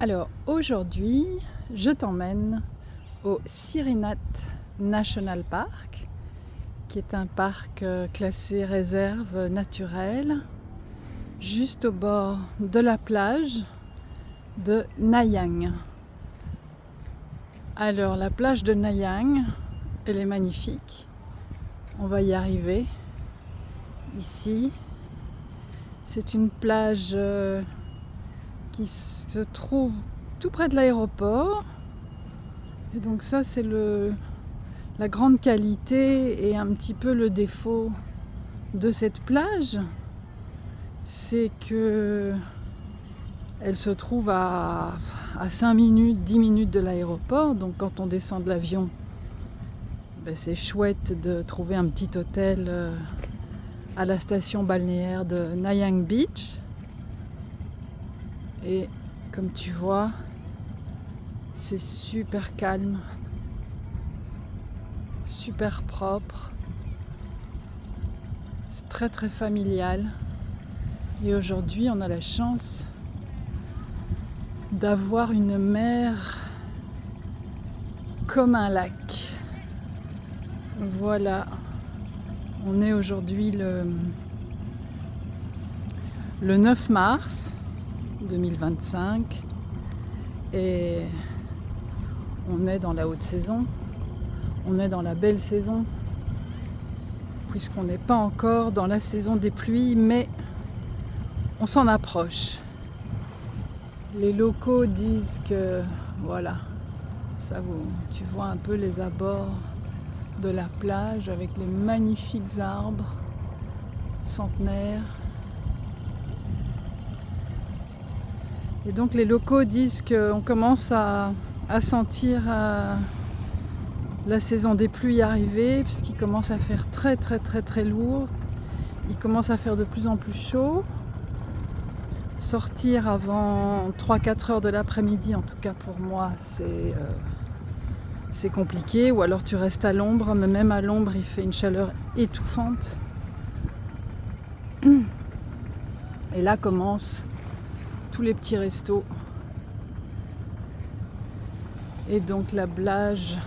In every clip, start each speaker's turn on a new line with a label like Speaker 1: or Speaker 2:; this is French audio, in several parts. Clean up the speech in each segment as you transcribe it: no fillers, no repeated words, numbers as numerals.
Speaker 1: Alors aujourd'hui, je t'emmène au Sirinat National Park, qui est un parc classé réserve naturelle, juste au bord de la plage de Nayang. Alors la plage de Nayang, elle est magnifique. On va y arriver. Ici, c'est une plage qui se trouve tout près de l'aéroport. Et donc ça, c'est la grande qualité et un petit peu le défaut de cette plage, c'est que elle se trouve à 5 minutes, 10 minutes de l'aéroport. Donc quand on descend de l'avion, c'est chouette de trouver un petit hôtel à la station balnéaire de Nayang Beach. Et comme tu vois, c'est super calme, super propre, c'est très très familial. Et aujourd'hui, on a la chance d'avoir une mer comme un lac. Voilà, on est aujourd'hui le 9 mars 2025 et on est dans la haute saison, on est dans la belle saison, puisqu'on n'est pas encore dans la saison des pluies, mais on s'en approche. Les locaux disent que voilà, tu vois un peu les abords de la plage avec les magnifiques arbres centenaires. Et donc les locaux disent qu'on commence à sentir la saison des pluies arriver, puisqu'il commence à faire très très très très lourd. Il commence à faire de plus en plus chaud. Sortir avant 3-4 heures de l'après-midi, en tout cas pour moi, c'est compliqué. Ou alors tu restes à l'ombre, mais même à l'ombre, il fait une chaleur étouffante. Et là commencent tous les petits restos. Et donc la plage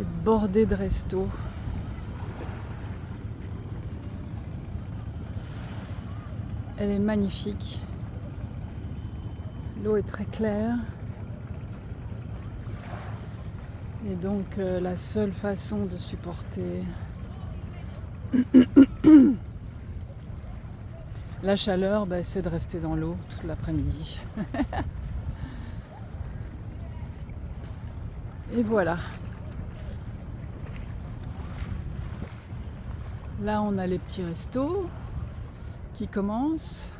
Speaker 1: est bordée de restos. Elle est magnifique. L'eau est très claire. Et donc la seule façon de supporter la chaleur, c'est de rester dans l'eau toute l'après-midi. Et voilà. Là, on a les petits restos qui commencent.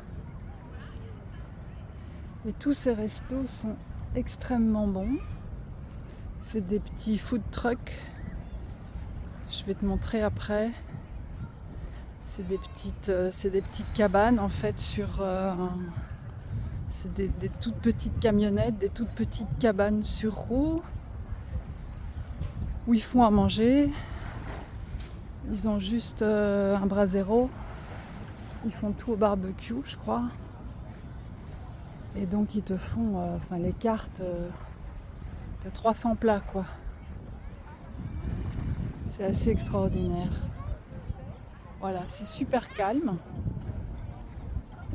Speaker 1: Et tous ces restos sont extrêmement bons. C'est des petits food trucks. Je vais te montrer après. C'est des petites cabanes en fait c'est des toutes petites camionnettes, des toutes petites cabanes sur roues où ils font à manger. Ils ont juste un brasero. Ils font tout au barbecue, je crois. Et donc ils te font, les cartes, t'as 300 plats quoi. C'est assez extraordinaire. Voilà, c'est super calme.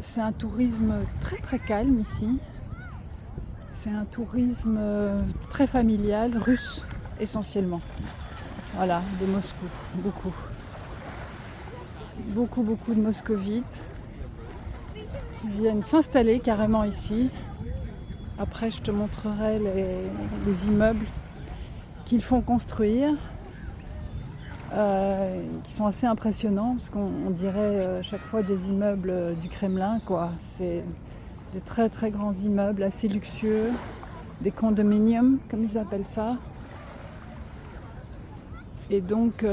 Speaker 1: C'est un tourisme très très calme ici. C'est un tourisme très familial, russe essentiellement. Voilà, de Moscou, beaucoup. Beaucoup de moscovites qui viennent s'installer carrément ici. Après, je te montrerai les immeubles qu'ils font construire, qui sont assez impressionnants, parce qu'on dirait chaque fois des immeubles du Kremlin, quoi. C'est des très très grands immeubles, assez luxueux, des condominiums, comme ils appellent ça. Et donc,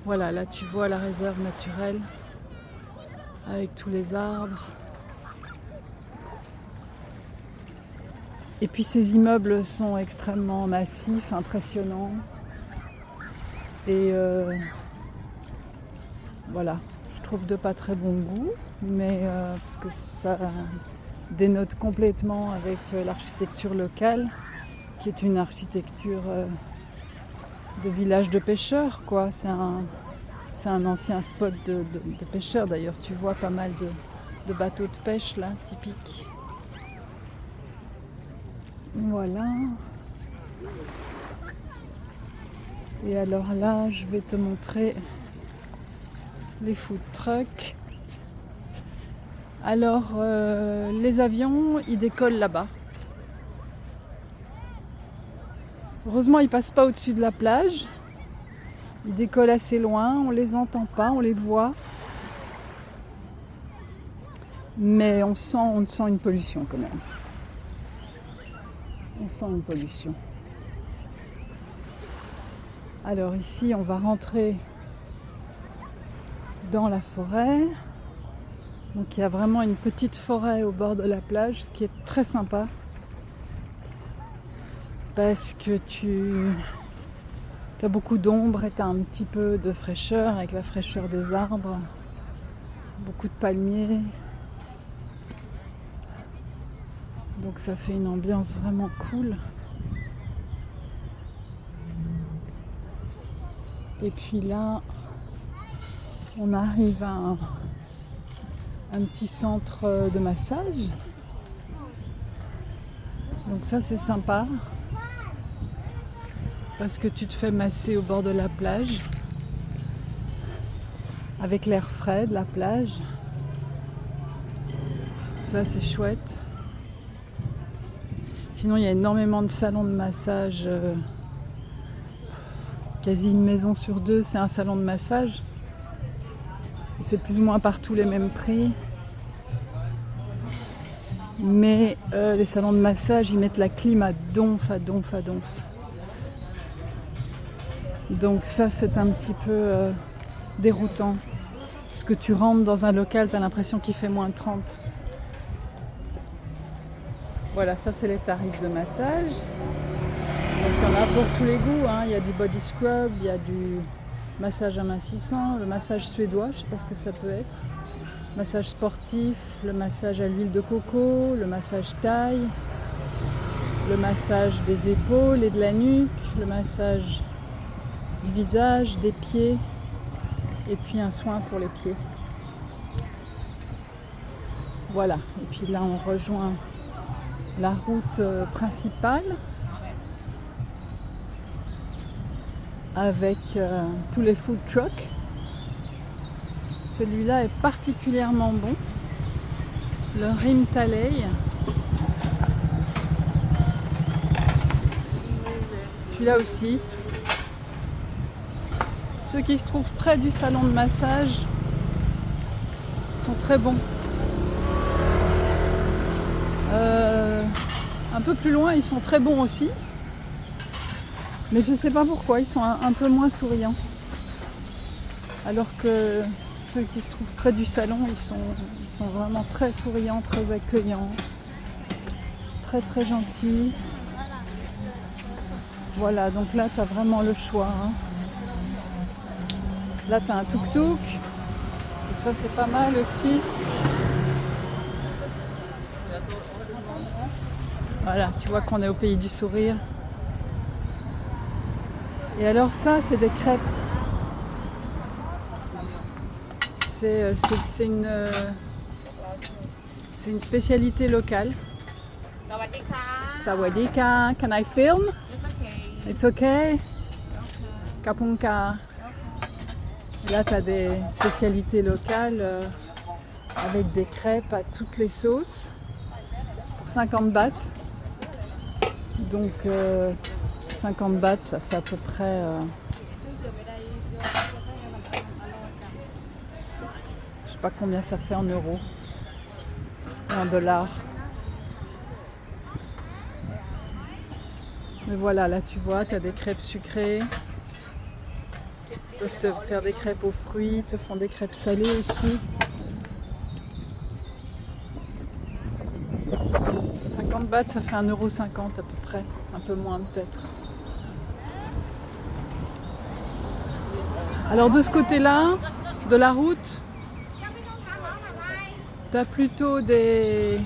Speaker 1: voilà, là tu vois la réserve naturelle, avec tous les arbres. Et puis ces immeubles sont extrêmement massifs, impressionnants. Et voilà, je trouve de pas très bon goût, mais parce que dénote complètement avec l'architecture locale, qui est une architecture de village de pêcheurs, quoi. C'est un ancien spot de pêcheurs. D'ailleurs, tu vois pas mal de bateaux de pêche là, typiques. Voilà. Et alors là, je vais te montrer les food trucks. Alors, les avions, ils décollent là-bas. Heureusement, ils passent pas au-dessus de la plage. Ils décollent assez loin, on les entend pas, on les voit. Mais on sent une pollution quand même. On sent une pollution. Alors ici, on va rentrer dans la forêt. Donc il y a vraiment une petite forêt au bord de la plage, ce qui est très sympa. Parce que tu as beaucoup d'ombre et tu as un petit peu de fraîcheur avec la fraîcheur des arbres. Beaucoup de palmiers. Donc ça fait une ambiance vraiment cool. Et puis là, on arrive à un petit centre de massage. Donc ça c'est sympa. Parce que tu te fais masser au bord de la plage. Avec l'air frais de la plage. Ça c'est chouette. Sinon il y a énormément de salons de massage. Quasi une maison sur deux, c'est un salon de massage. C'est plus ou moins partout les mêmes prix. Mais les salons de massage, ils mettent la clim à donf. Donc ça, c'est un petit peu déroutant. Parce que tu rentres dans un local, tu as l'impression qu'il fait moins 30. Voilà, ça c'est les tarifs de massage. Donc il y en a pour tous les goûts, hein. Il y a du body scrub, il y a du massage amincissant, le massage suédois, je ne sais pas ce que ça peut être. Massage sportif, le massage à l'huile de coco, le massage taille, le massage des épaules et de la nuque, le massage du visage, des pieds et puis un soin pour les pieds. Voilà, et puis là on rejoint la route principale avec tous les food trucks. Celui-là est particulièrement bon, le Rim Taley. Celui-là aussi. Ceux qui se trouvent près du salon de massage sont très bons. Un peu plus loin, ils sont très bons aussi. Mais je ne sais pas pourquoi, ils sont un peu moins souriants. Alors que ceux qui se trouvent près du salon, ils sont vraiment très souriants, très accueillants, très très gentils. Voilà, donc là tu as vraiment le choix. Hein. Là tu as un tuk-tuk, donc ça c'est pas mal aussi. Voilà, tu vois qu'on est au pays du sourire. Et alors ça, c'est des crêpes. C'est une spécialité locale. Sawadika. Can I film? It's okay. Kapunka. Là, tu as des spécialités locales avec des crêpes à toutes les sauces pour 50 bahts. Donc 50 bahts, ça fait à peu près je sais pas combien ça fait en euros, en dollars. Mais voilà, là tu vois, tu as des crêpes sucrées. Ils peuvent te faire des crêpes aux fruits, te font des crêpes salées aussi. 50 bahts, ça fait 1,50 € à peu près, un peu moins peut-être. Alors de ce côté-là, de la route, tu as plutôt des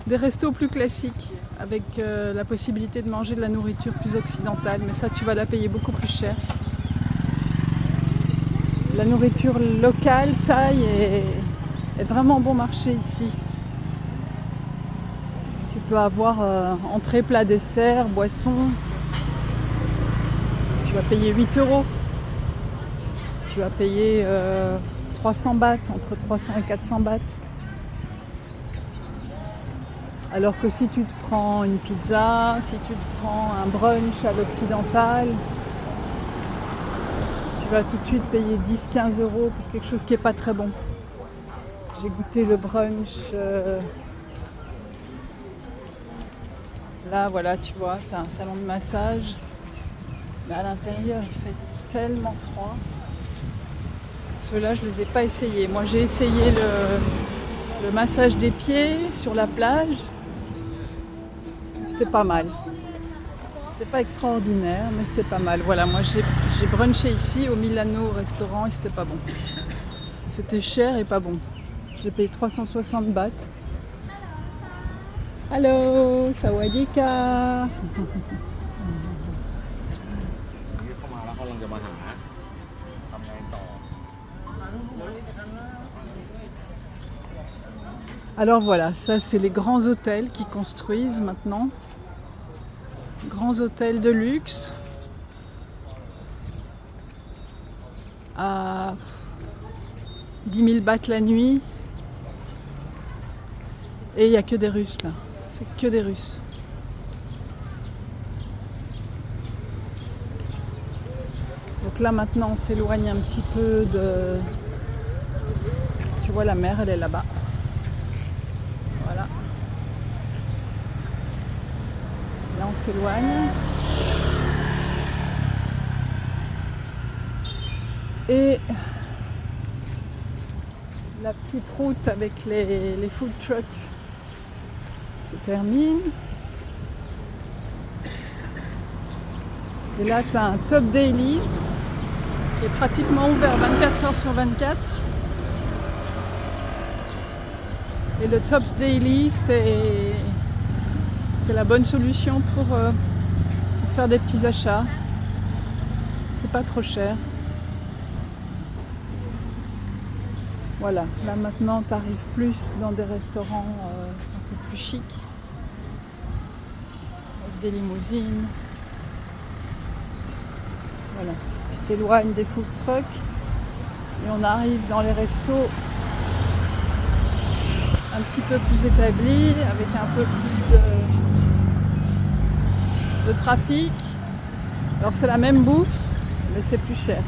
Speaker 1: des restos plus classiques avec la possibilité de manger de la nourriture plus occidentale, mais ça tu vas la payer beaucoup plus cher. La nourriture locale, thaï, est vraiment bon marché ici. Tu peux avoir entrée, plat, dessert, boisson. Tu vas payer 8 €. Tu vas payer 300 bahts, entre 300 et 400 bahts. Alors que si tu te prends une pizza, si tu te prends un brunch à l'occidental, tu vas tout de suite payer 10-15 € pour quelque chose qui n'est pas très bon. J'ai goûté le brunch. Là, voilà, tu vois, tu as un salon de massage. Mais à l'intérieur, il fait tellement froid. Ceux-là, je ne les ai pas essayés. Moi, j'ai essayé le massage des pieds sur la plage. C'était pas mal. C'était pas extraordinaire, mais c'était pas mal. Voilà, moi j'ai brunché ici au Milano restaurant et c'était pas bon. C'était cher et pas bon. J'ai payé 360 bahts. Allô, sawadika. Alors voilà, ça c'est les grands hôtels qui construisent maintenant. Grands hôtels de luxe. À 10 000 bahts la nuit. Et il n'y a que des Russes là. C'est que des Russes. Donc là maintenant on s'éloigne un petit peu de... Tu vois la mer, elle est là-bas. Voilà. Là on s'éloigne. Et la petite route avec les food trucks se termine. Et là tu as un Top Dailies qui est pratiquement ouvert 24 heures sur 24. Et le Top Daily, c'est la bonne solution pour faire des petits achats. C'est pas trop cher. Voilà, là maintenant tu arrives plus dans des restaurants un peu plus chics, avec des limousines. Voilà, tu t'éloignes des food trucks et on arrive dans les restos un petit peu plus établis, avec un peu plus de trafic. Alors c'est la même bouffe, mais c'est plus cher.